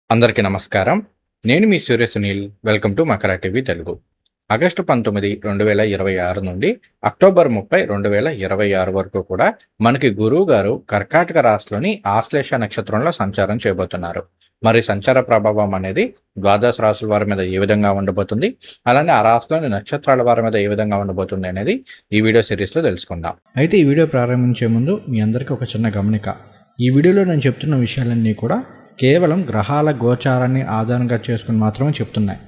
అందరికీ నమస్కారం. నేను మీ Surya Sunil. Welcome to Makara TV Telugu. August 19, 2026 నుండి అక్టోబర్ 30, 2026 వరకు కూడా మనకి గురువు గారు కర్కాటక రాశిలోని ఆశ్లేష నక్షత్రంలో సంచారం చేయబోతున్నారు. మరి సంచార ప్రభావం అనేది ద్వాదశ రాశుల వారి మీద ఏ విధంగా ఉండబోతుంది, అలానే ఆ రాశిలోని నక్షత్రాల వారి మీద ఏ విధంగా ఉండబోతుంది అనేది ఈ వీడియో సిరీస్లో తెలుసుకుందాం. అయితే ఈ వీడియో ప్రారంభించే ముందు మీ అందరికీ ఒక చిన్న గమనిక. ఈ వీడియోలో నేను చెప్తున్న విషయాలన్నీ కూడా కేవలం గ్రహాల గోచారాన్ని ఆధారంగా చేసుకుని మాత్రమే చెప్తున్నాయి.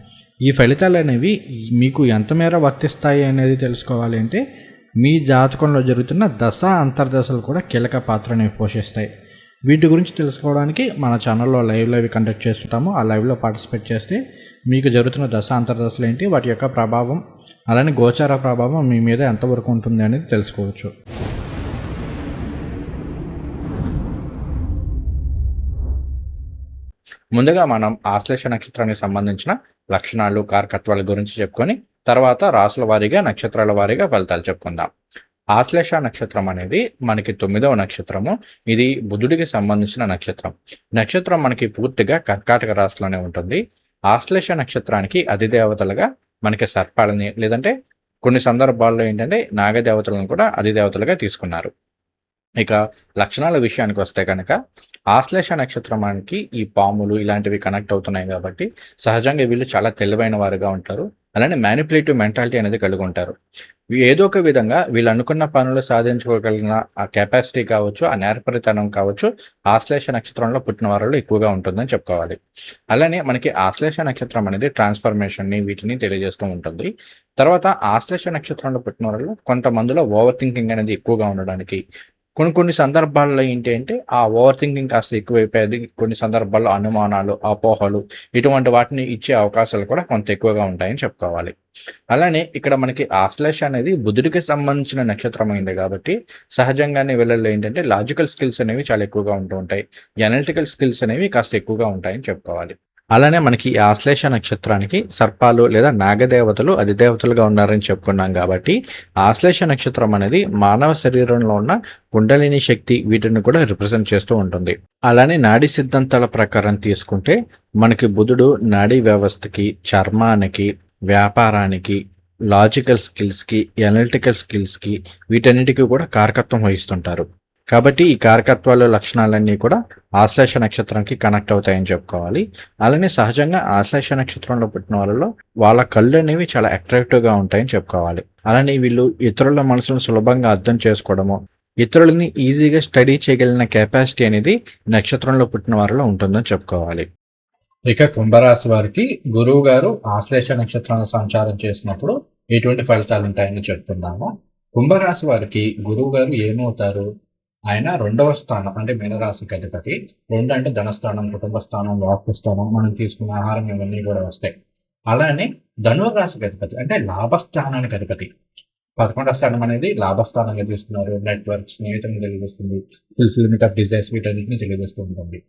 ఈ ఫలితాలు అనేవి మీకు ఎంత మేర వర్తిస్తాయి అనేది తెలుసుకోవాలి అంటే మీ జాతకంలో జరుగుతున్న దశ అంతర్దశలు కూడా కీలక పాత్రని పోషిస్తాయి. వీటి గురించి తెలుసుకోవడానికి మన ఛానల్లో లైవ్ కండక్ట్ చేస్తుంటాము. ఆ లైవ్లో పార్టిసిపేట్ చేస్తే మీకు జరుగుతున్న దశ అంతర్దశలు ఏంటి, వాటి యొక్క ప్రభావం, అలానే గోచార ప్రభావం మీ మీద ఎంతవరకు ఉంటుంది అనేది తెలుసుకోవచ్చు. ముందుగా మనం ఆశ్లేష నక్షత్రానికి సంబంధించిన లక్షణాలు, కారకత్వాల గురించి చెప్పుకొని తర్వాత రాసుల వారీగా, నక్షత్రాల వారీగా ఫలితాలు చెప్పుకుందాం. ఆశ్లేష నక్షత్రం అనేది మనకి 9వ నక్షత్రము. ఇది బుధుడికి సంబంధించిన నక్షత్రం. నక్షత్రం మనకి పూర్తిగా కర్కాటక రాశిలోనే ఉంటుంది. ఆశ్లేష నక్షత్రానికి అధిదేవతలుగా మనకి సర్పాలని, లేదంటే కొన్ని సందర్భాల్లో ఏంటంటే నాగదేవతలను కూడా అధిదేవతలుగా తీసుకున్నారు. ఇక లక్షణాల విషయానికి వస్తే కనుక ఆశ్లేష నక్షత్రానికి ఈ పాములు ఇలాంటివి కనెక్ట్ అవుతున్నాయి కాబట్టి సహజంగా వీళ్ళు చాలా తెలివైన వారుగా ఉంటారు. అలానే మ్యానిపులేటివ్ మెంటాలిటీ అనేది కలిగి ఉంటారు. ఏదో ఒక విధంగా వీళ్ళు అనుకున్న పనులు సాధించుకోగలిగిన ఆ కెపాసిటీ కావచ్చు, ఆ నేర్పరితనం కావచ్చు ఆశ్లేష నక్షత్రంలో పుట్టిన వారిలో ఎక్కువగా ఉంటుందని చెప్పుకోవాలి. అలానే మనకి ఆశ్లేష నక్షత్రం అనేది ట్రాన్స్ఫర్మేషన్ని వీటిని తెలియజేస్తూ ఉంటుంది. తర్వాత ఆశ్లేష నక్షత్రంలో పుట్టిన వారిలో కొంతమందిలో ఓవర్ థింకింగ్ అనేది ఎక్కువగా ఉండడానికి, కొన్ని సందర్భాల్లో ఏంటి అంటే ఆ ఓవర్ థింకింగ్ కాస్త ఎక్కువైపోయేది. కొన్ని సందర్భాల్లో అనుమానాలు, అపోహలు ఇటువంటి వాటిని ఇచ్చే అవకాశాలు కూడా కొంత ఎక్కువగా ఉంటాయని చెప్పుకోవాలి. అలానే ఇక్కడ మనకి ఆశ్లేష అనేది బుధుడికి సంబంధించిన నక్షత్రం అయింది కాబట్టి సహజంగానే వీళ్ళల్లో ఏంటంటే లాజికల్ స్కిల్స్ అనేవి చాలా ఎక్కువగా ఉంటూ ఉంటాయి. ఎనలిటికల్ స్కిల్స్ అనేవి కాస్త ఎక్కువగా ఉంటాయని చెప్పుకోవాలి. అలానే మనకి ఈ ఆశ్లేష నక్షత్రానికి సర్పాలు లేదా నాగదేవతలు అధిదేవతలుగా ఉన్నారని చెప్పుకున్నాం కాబట్టి ఆశ్లేష నక్షత్రం అనేది మానవ శరీరంలో ఉన్న కుండలిని శక్తి వీటిని కూడా రిప్రజెంట్ చేస్తూ ఉంటుంది. అలానే నాడీ సిద్ధాంతాల ప్రకారం తీసుకుంటే మనకి బుధుడు నాడీ వ్యవస్థకి, చర్మానికి, వ్యాపారానికి, లాజికల్ స్కిల్స్కి, ఎనలిటికల్ స్కిల్స్కి వీటన్నిటికీ కూడా కారకత్వం వహిస్తుంటారు. కాబట్టి ఈ కారకత్వాల లక్షణాలన్నీ కూడా ఆశ్లేష నక్షత్రానికి కనెక్ట్ అవుతాయని చెప్పుకోవాలి. అలానే సహజంగా ఆశ్లేష నక్షత్రంలో పుట్టిన వాళ్ళలో వాళ్ళ కళ్ళు అనేవి చాలా అట్రాక్టివ్గా ఉంటాయని చెప్పుకోవాలి. అలానే వీళ్ళు ఇతరుల మనసులను సులభంగా అర్థం చేసుకోవడము, ఇతరులని ఈజీగా స్టడీ చేయగలిగిన కెపాసిటీ అనేది నక్షత్రంలో పుట్టిన వారిలో ఉంటుందని చెప్పుకోవాలి. ఇక కుంభరాశి వారికి గురువు గారు ఆశ్లేష నక్షత్రంలో సంచారం చేసినప్పుడు ఎటువంటి ఫలితాలు ఉంటాయని చెప్పుకుందాము. కుంభరాశి వారికి గురువు గారు ఏమవుతారు? ఆయన 2వ స్థానం అంటే మీనరాశికి అధిపతి. 2 అంటే ధనస్థానం, కుటుంబ స్థానం, వాక్కు స్థానం, మనం తీసుకున్న ఆహారం ఇవన్నీ కూడా వస్తాయి. అలానే ధనుర్రాశికి అధిపతి అంటే లాభస్థానానికి అధిపతి. 11వ స్థానం అనేది లాభస్థానంగా తీసుకున్నారు. నెట్వర్క్, స్నేహితులను తెలియజేస్తుంది. ఫుల్ఫిల్మెంట్ ఆఫ్ డిజైర్స్ వీటన్నిటిని తెలియజేస్తూ ఉంటుంది.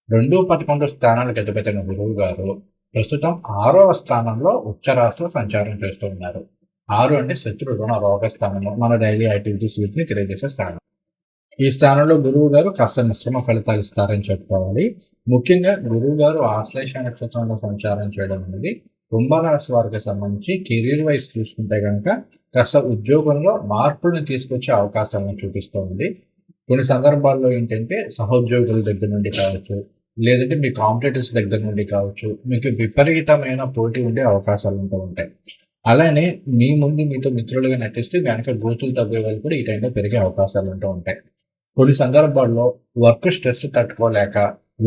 2, 11 స్థానాలకు అధిపతి అయిన గురువు గారు ప్రస్తుతం 6వ స్థానంలో ఉచ్చరాశిలో సంచారం చేస్తూ ఉన్నారు. 6 అంటే శత్రు, రుణ, రోగ స్థానము, మన డైలీ యాక్టివిటీస్ వీటిని తెలియజేసే స్థానం. ఈ స్థానంలో గురువు గారు కాస్త మిశ్రమ ఫలితాలు ఇస్తారని చెప్పుకోవాలి. ముఖ్యంగా గురువు గారు ఆశ్లేష నక్షత్రంలో సంచారం చేయడం అనేది కుంభరాశి వారికి సంబంధించి కెరీర్ వైజ్ చూసుకుంటే కనుక కాస్త ఉద్యోగంలో మార్పులను తీసుకొచ్చే అవకాశాలను చూపిస్తూ ఉంది. కొన్ని సందర్భాల్లో ఏంటంటే సహోద్యోగుల దగ్గర నుండి కావచ్చు, లేదంటే మీ కాంపిటేటర్స్ దగ్గర నుండి కావచ్చు, మీకు విపరీతమైన పోటీ ఉండే అవకాశాలు ఉంటూ ఉంటాయి. అలానే మీ ముందు మీతో మిత్రులుగా నటిస్తూ వెనక గోతులు తవ్వే వాళ్ళు కూడా ఈ టైంలో పెరిగే అవకాశాలు ఉంటూ ఉంటాయి. కొన్ని సందర్భాల్లో వర్క్ స్ట్రెస్ తట్టుకోలేక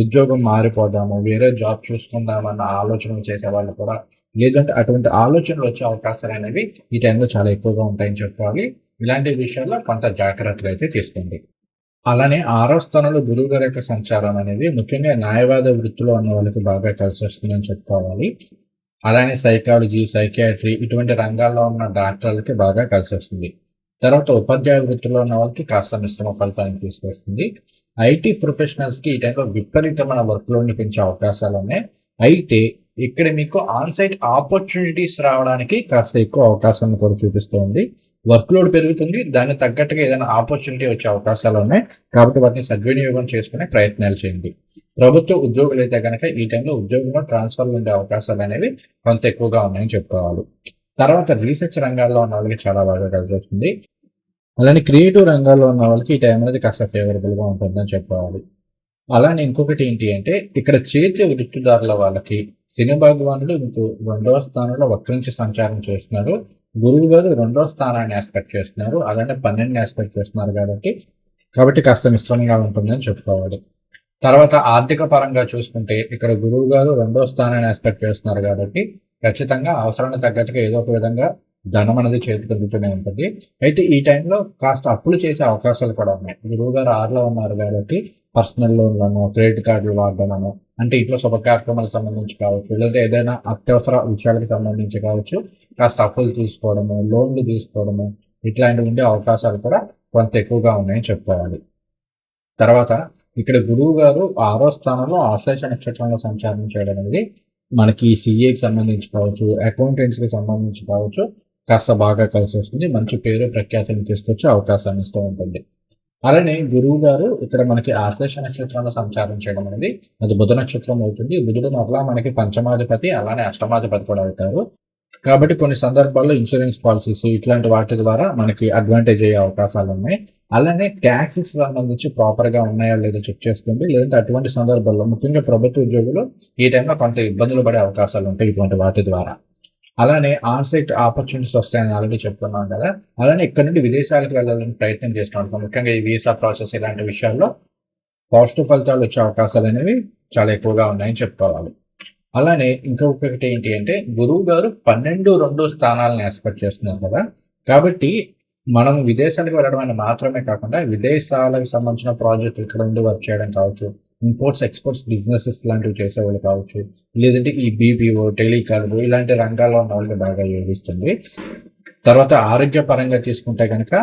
ఉద్యోగం మారిపోదాము, వేరే జాబ్ చూసుకుందామన్న ఆలోచనలు చేసే వాళ్ళు కూడా, లేదంటే అటువంటి ఆలోచనలు వచ్చే అవకాశాలు అనేవి ఈ టైంలో చాలా ఎక్కువగా ఉంటాయని చెప్పుకోవాలి. ఇలాంటి విషయాల్లో కొంత జాగ్రత్తలు అయితే తీసుకోండి. అలానే 6వ స్థానంలో గురువు గారి యొక్క సంచారం అనేది ముఖ్యంగా న్యాయవాద వృత్తిలో ఉన్న వాళ్ళకి బాగా కలిసి వస్తుందని చెప్పుకోవాలి. అలానే సైకాలజీ, సైకియాట్రీ ఇటువంటి రంగాల్లో ఉన్న డాక్టర్లకి బాగా కలిసి వస్తుంది. తర్వాత ఉపాధ్యాయ వృత్తిలో ఉన్న వాళ్ళకి కాస్త మిశ్రమ ఫలితాన్ని తీసుకొస్తుంది. ఐటీ ప్రొఫెషనల్స్కి ఈ టైంలో విపరీతమైన వర్క్ లోడ్ని పెంచే అవకాశాలు ఉన్నాయి. అయితే ఇక్కడ మీకు ఆన్సైట్ ఆపర్చునిటీస్ రావడానికి కాస్త ఎక్కువ అవకాశాలను కూడా చూపిస్తుంది. వర్క్ లోడ్ పెరుగుతుంది, దానికి తగ్గట్టుగా ఏదైనా ఆపర్చునిటీ వచ్చే అవకాశాలు ఉన్నాయి. కాబట్టి వాటిని సద్వినియోగం చేసుకునే ప్రయత్నాలు చేయండి. ప్రభుత్వ ఉద్యోగులు అయితే కనుక ఈ టైంలో ఉద్యోగంలో ట్రాన్స్ఫర్లు ఉండే అవకాశాలు అనేవి కొంత ఎక్కువగా ఉన్నాయని చెప్పుకోవాలి. తర్వాత రీసెర్చ్ రంగాల్లో ఉన్న వాళ్ళకి చాలా బాగా కలిసి వస్తుంది. అలానే క్రియేటివ్ రంగాల్లో ఉన్న వాళ్ళకి ఈ టైం అనేది కాస్త ఫేవరబుల్గా ఉంటుందని చెప్పుకోవాలి. అలానే ఇంకొకటి ఏంటి అంటే ఇక్కడ చేతి వృత్తిదారుల వాళ్ళకి శని భగవానుడు మీకు 2వ స్థానంలో వక్రించి సంచారం చేస్తున్నారు. గురువు గారు 2వ స్థానాన్ని ఆస్పెక్ట్ చేస్తున్నారు. అలానే 12ని ఆస్పెక్ట్ చేస్తున్నారు కాబట్టి కాస్త మిశ్రమంగా ఉంటుందని చెప్పుకోవాలి. తర్వాత ఆర్థిక పరంగా చూసుకుంటే ఇక్కడ గురువు గారు 2వ స్థానాన్ని ఆస్పెక్ట్ చేస్తున్నారు కాబట్టి ఖచ్చితంగా అవసరానికి తగ్గట్టుగా ఏదో ఒక విధంగా ధనం అనేది చేతికి అందుతూనే ఉంటుంది. అయితే ఈ టైంలో కాస్త అప్పులు చేసే అవకాశాలు కూడా ఉన్నాయి. గురువు గారు 6లో ఉన్నారు కాబట్టి పర్సనల్ లోన్లను, క్రెడిట్ కార్డులు వాడడము, అంటే ఇంట్లో శుభ కార్యక్రమాలకు సంబంధించి కావచ్చు, లేదా ఏదైనా అత్యవసర విషయాలకు సంబంధించి కావచ్చు, కాస్త అప్పులు తీసుకోవడము, లోన్లు తీసుకోవడము, ఇట్లాంటివి ఉండే అవకాశాలు కూడా కొంత ఎక్కువగా ఉన్నాయని చెప్పుకోవాలి. తర్వాత ఇక్కడ గురువు గారు 6వ స్థానంలో ఆశ్లేష నక్షత్రంలో సంచారం చేయడం అనేది మనకి సిఏకి సంబంధించి కావచ్చు, అకౌంటెంట్స్కి సంబంధించి కావచ్చు, కాస్త బాగా కలిసి వస్తుంది. మంచి పేరు ప్రఖ్యాతిని తీసుకొచ్చే అవకాశాన్ని ఇస్తూ ఉంటుంది. అలానే గురువు గారు ఇక్కడ మనకి ఆశ్లేష నక్షత్రంలో సంచారం చేయడం అనేది అది బుధ నక్షత్రం అవుతుంది. బుధుడు మరలా మనకి పంచమాధిపతి, అలానే అష్టమాధిపతి కూడా అవుతారు. కాబట్టి కొన్ని సందర్భాల్లో ఇన్సూరెన్స్ పాలసీస్ ఇట్లాంటి వాటి ద్వారా మనకి అడ్వాంటేజ్ అయ్యే అవకాశాలు ఉన్నాయి. అలానే ట్యాక్సెస్ సంబంధించి ప్రాపర్గా ఉన్నాయా లేదా చెక్ చేసుకోండి. లేదంటే అటువంటి సందర్భాల్లో ముఖ్యంగా ప్రభుత్వ ఉద్యోగులు ఈ టైంలో కొంత ఇబ్బందులు పడే అవకాశాలు ఉంటాయి ఇటువంటి వాటి ద్వారా. అలానే ఆన్సైట్ ఆపర్చునిటీస్ వస్తాయని ఆల్రెడీ చెప్తున్నాం కదా. అలానే ఇక్కడ నుండి విదేశాలకు వెళ్ళాలని ప్రయత్నం చేస్తున్నాం. ముఖ్యంగా ఈ వీసా ప్రాసెస్ ఇలాంటి విషయాల్లో పాజిటివ్ ఫలితాలు వచ్చే అవకాశాలు అనేవి చాలా ఎక్కువగా ఉన్నాయని చెప్పుకోవాలి. అలానే ఇంకొకటి ఏంటి అంటే గురువు గారు 12-2 స్థానాలను ఎక్స్పెక్ట్ చేస్తున్నారు కదా. కాబట్టి మనం విదేశాలకు వెళ్ళడం మాత్రమే కాకుండా విదేశాలకు సంబంధించిన ప్రాజెక్టులు ఇక్కడ ఉండి వర్క్ చేయడం కావచ్చు, ఇంపోర్ట్స్ ఎక్స్పోర్ట్స్ బిజినెసెస్ లాంటివి చేసేవాళ్ళు కావచ్చు, లేదంటే ఈ బీపీఓ, టెలికాలర్ ఇలాంటి రంగాల్లో ఉన్న వాళ్ళకి బాగా యోగిస్తుంది. తర్వాత ఆరోగ్యపరంగా తీసుకుంటే కనుక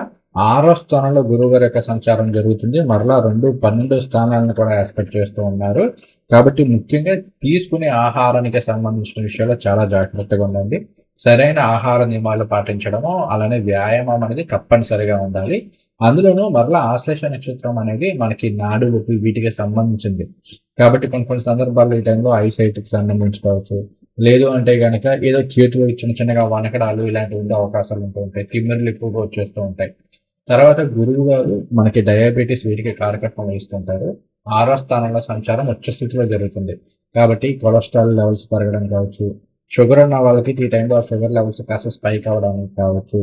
6వ స్థానంలో గురువుగారి యొక్క సంచారం జరుగుతుంది. మరలా 12 స్థానాలను కూడా ఎక్స్పెక్ట్ చేస్తూ ఉన్నారు. కాబట్టి ముఖ్యంగా తీసుకునే ఆహారానికి సంబంధించిన విషయాల్లో చాలా జాగ్రత్తగా ఉండండి. సరైన ఆహార నియమాలు పాటించడము, అలానే వ్యాయామం అనేది తప్పనిసరిగా ఉండాలి. అందులోనూ మరలా ఆశ్లేష నక్షత్రం అనేది మనకి నాడులకు వీటికి సంబంధించింది. కాబట్టి కొన్ని సందర్భాల్లో ఈ టైంలో ఐసైట్కి సంబంధించి కావచ్చు, లేదు అంటే కనుక ఏదో చేతులు చిన్నగా వనకడాలు ఇలాంటివి ఉండే అవకాశాలు ఉంటూ ఉంటాయి. తిమ్మిర్లు ఎక్కువగా వచ్చేస్తూ ఉంటాయి. తర్వాత గురువు గారు మనకి డయాబెటీస్ వీటికి కారకత్వం వహిస్తుంటారు. 6వ స్థానంలో సంచారం ఉచ్చ స్థితిలో జరుగుతుంది. కాబట్టి కొలెస్ట్రాల్ లెవెల్స్ పెరగడం కావచ్చు, షుగర్ ఉన్న వాళ్ళకి ఈ టైంలో ఆ షుగర్ లెవెల్స్ కాస్త స్పైక్ అవ్వడానికి కావచ్చు,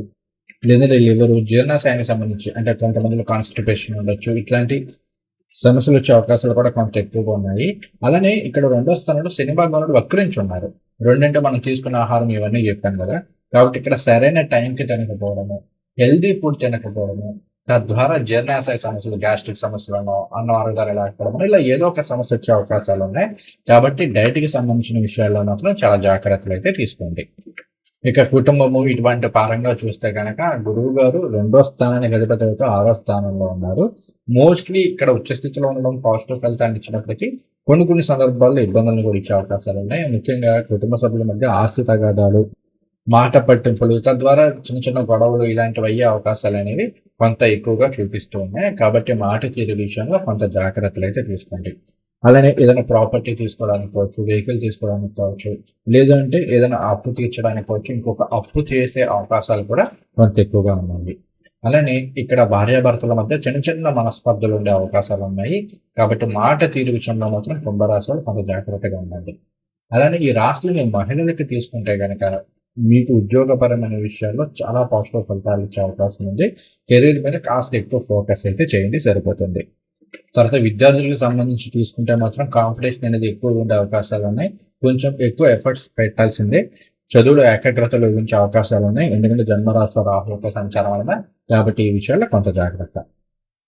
లేదంటే లివర్ జీర్ణాశయానికి సంబంధించి అంటే కొంతమందిలో కాన్స్టిపేషన్ ఉండొచ్చు, ఇట్లాంటి సమస్యలు వచ్చే అవకాశాలు కూడా కొంత ఎక్కువగా ఉన్నాయి. అలానే ఇక్కడ 2వ స్థానంలో శని భగవానుడు వక్రించి ఉన్నారు. రెండంటే మనం తీసుకున్న ఆహారం ఇవన్నీ చెప్పాను కదా. కాబట్టి ఇక్కడ సరైన టైంకి తినకపోవడము, హెల్దీ ఫుడ్ తినకపోవడము, తద్వారా జీర్ణాశయ సమస్యలు, గ్యాస్ట్రిక్ సమస్యలను, అన్నం అరగాలి లేకపోవడం ఇలా ఏదో ఒక సమస్య వచ్చే అవకాశాలు ఉన్నాయి. కాబట్టి డైట్కి సంబంధించిన విషయాల్లో మాత్రం చాలా జాగ్రత్తలు అయితే తీసుకోండి. ఇక కుటుంబము ఇటువంటి పరంగా చూస్తే కనుక గురువు గారు 2వ స్థానానికి అధిపతి అవుతూ 6వ స్థానంలో ఉన్నారు. మోస్ట్లీ ఇక్కడ ఉచ్చ స్థితిలో ఉండడం పాజిటివ్ ఫలితాన్ని ఇచ్చినప్పటికీ కొన్ని సందర్భాల్లో ఇబ్బందులను కూడా ఇచ్చే అవకాశాలు ఉన్నాయి. ముఖ్యంగా కుటుంబ సభ్యుల మధ్య ఆస్తి తగాదాలు, మాట పట్టింపులు, తద్వారా చిన్న గొడవలు ఇలాంటివి అయ్యే అవకాశాలు అనేవి కొంత ఎక్కువగా చూపిస్తూ ఉన్నాయి. కాబట్టి మాట తీరు విషయంలో కొంత జాగ్రత్తలు అయితే తీసుకోండి. అలానే ఏదైనా ప్రాపర్టీ తీసుకోవడానికి కావచ్చు, వెహికల్ తీసుకోవడానికి కావచ్చు, లేదంటే ఏదైనా అప్పు తీర్చడానికి కావచ్చు, ఇంకొక అప్పు చేసే అవకాశాలు కూడా కొంత ఎక్కువగా ఉన్నాయి. అలానే ఇక్కడ భార్యాభర్తల మధ్య చిన్న మనస్పర్ధలు ఉండే అవకాశాలు ఉన్నాయి. కాబట్టి మాట తీరు విషయంలో మాత్రం కుంభరాశి వాళ్ళు కొంత జాగ్రత్తగా ఉండండి. అలానే ఈ రాశిని మహిళలకి తీసుకుంటే కనుక మీకు ఉద్యోగపరమైన విషయాల్లో చాలా పాజిటివ్ ఫలితాలు ఇచ్చే అవకాశం ఉంది. కెరీర్ మీద కాస్త ఎక్కువ ఫోకస్ అయితే చేయండి, సరిపోతుంది. తర్వాత విద్యార్థులకు సంబంధించి తీసుకుంటే మాత్రం కాంపిటీషన్ అనేది ఎక్కువ ఉండే అవకాశాలు ఉన్నాయి. కొంచెం ఎక్కువ ఎఫర్ట్స్ పెట్టాల్సిందే. చదువులో ఏకాగ్రత లోపించే అవకాశాలు ఉన్నాయి. ఎందుకంటే జన్మరాశిలో రాహు యొక్క సంచారం వలన. కాబట్టి ఈ విషయాల్లో కొంత జాగ్రత్త.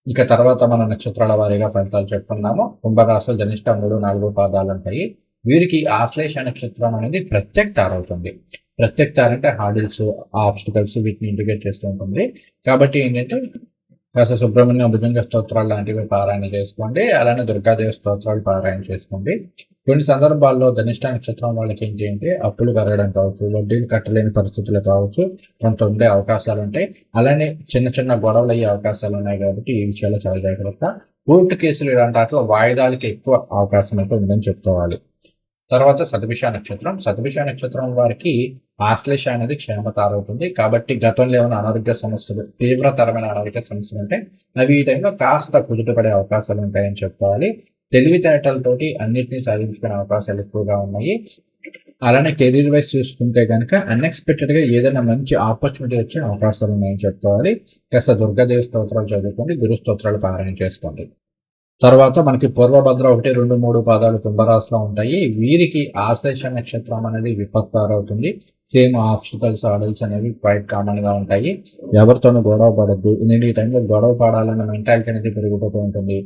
ఇక తర్వాత మన నక్షత్రాల వారీగా ఫలితాలు చెప్పుకున్నాము. కుంభరాశిలో జనిష్ట 3-4 పాదాలు ఉంటాయి. వీరికి ఆశ్లేష నక్షత్రం అనేది ప్రత్యక్తార అవుతుంది. ప్రత్యక్తార అంటే హార్డిల్స్, ఆబ్స్టికల్స్ వీటిని ఇండికేట్ చేస్తూ ఉంటుంది. కాబట్టి ఏంటంటే కాస్త సుబ్రహ్మణ్య భుజంగ స్తోత్రాలు లాంటివి పారాయణ చేసుకోండి. అలానే దుర్గాదేవి స్తోత్రాలు పారాయణ చేసుకోండి. కొన్ని సందర్భాల్లో ధనిష్ట నక్షత్రం వాళ్ళకి ఏంటి అంటే అప్పులు పెరగడం కావచ్చు, వడ్డీలు కట్టలేని పరిస్థితులు కావచ్చు, కొంత ఉండే అవకాశాలు ఉంటాయి. అలానే చిన్న చిన్న గొడవలు అయ్యే అవకాశాలు ఉన్నాయి కాబట్టి ఈ విషయాల్లో చాలా జాగ్రత్త. కోర్టు కేసులు ఇలాంటి వాటిలో వాయిదాలకి ఎక్కువ అవకాశం అయితే ఉందని చెప్పుకోవాలి. తర్వాత శతభిష నక్షత్రం. శతభిష నక్షత్రం వారికి ఆశ్లేష అనేది క్షేమతార అవుతుంది. కాబట్టి గతంలో ఏమైనా అనారోగ్య సమస్యలు, తీవ్రతరమైన అనారోగ్య సమస్యలు ఉంటే అవి ఈ టైంలో కాస్త కుదుటపడే అవకాశాలు ఉంటాయని చెప్పుకోవాలి. తెలివితేటలతోటి అన్నిటినీ సాధించుకునే అవకాశాలు ఎక్కువగా ఉన్నాయి. అలానే కెరీర్ వైజ్ చూసుకుంటే కనుక అన్ఎక్స్పెక్టెడ్ గా ఏదైనా మంచి ఆపర్చునిటీ వచ్చే అవకాశాలు ఉన్నాయని చెప్పుకోవాలి. కాస్త దుర్గాదేవి స్తోత్రాలు చదువుకోండి, గురు స్తోత్రాలు పారాయణ చేసుకోండి. తర్వాత మనకి పూర్వభద్ర 1, 2, 3 పాదాలు కుంభరాశిలో ఉంటాయి. వీరికి ఆశ్లేష నక్షత్రం అనేది విపత్కార అవుతుంది. సేమ్ ఆబ్స్టికల్స్ ఆడల్స్ అనేవి క్వైట్ కామన్ గా ఉంటాయి. ఎవరితోనూ గొడవ పడద్దు. నేను ఈ టైంలో గొడవ పడాలన్న మెంటాలిటీ అనేది పెరిగిపోతూ ఉంటుంది.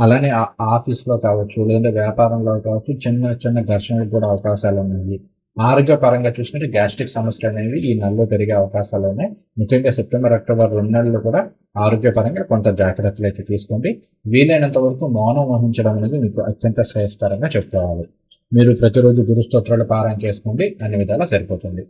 అలానే ఆఫీస్లో కావచ్చు, లేదంటే వ్యాపారంలో కావచ్చు, చిన్న చిన్న ఘర్షణలకు కూడా అవకాశాలు ఉన్నాయి. ఆరోగ్యపరంగా చూసుకుంటే గ్యాస్ట్రిక్ సమస్యలు అనేవి ఈ నెలలో పెరిగే అవకాశాలు ఉన్నాయి. ముఖ్యంగా సెప్టెంబర్, అక్టోబర్ 2 నెలలు కూడా ఆరోగ్యపరంగా కొంత జాగ్రత్తలు అయితే తీసుకోండి. వీలైనంత వరకు మౌనం వహించడం అనేది మీకు అత్యంత శ్రేయస్కరంగా చెప్పుకోవాలి. మీరు ప్రతిరోజు గురు స్తోత్రాలు పారాయణ చేసుకోండి, అన్ని విధాలా సరిపోతుంది.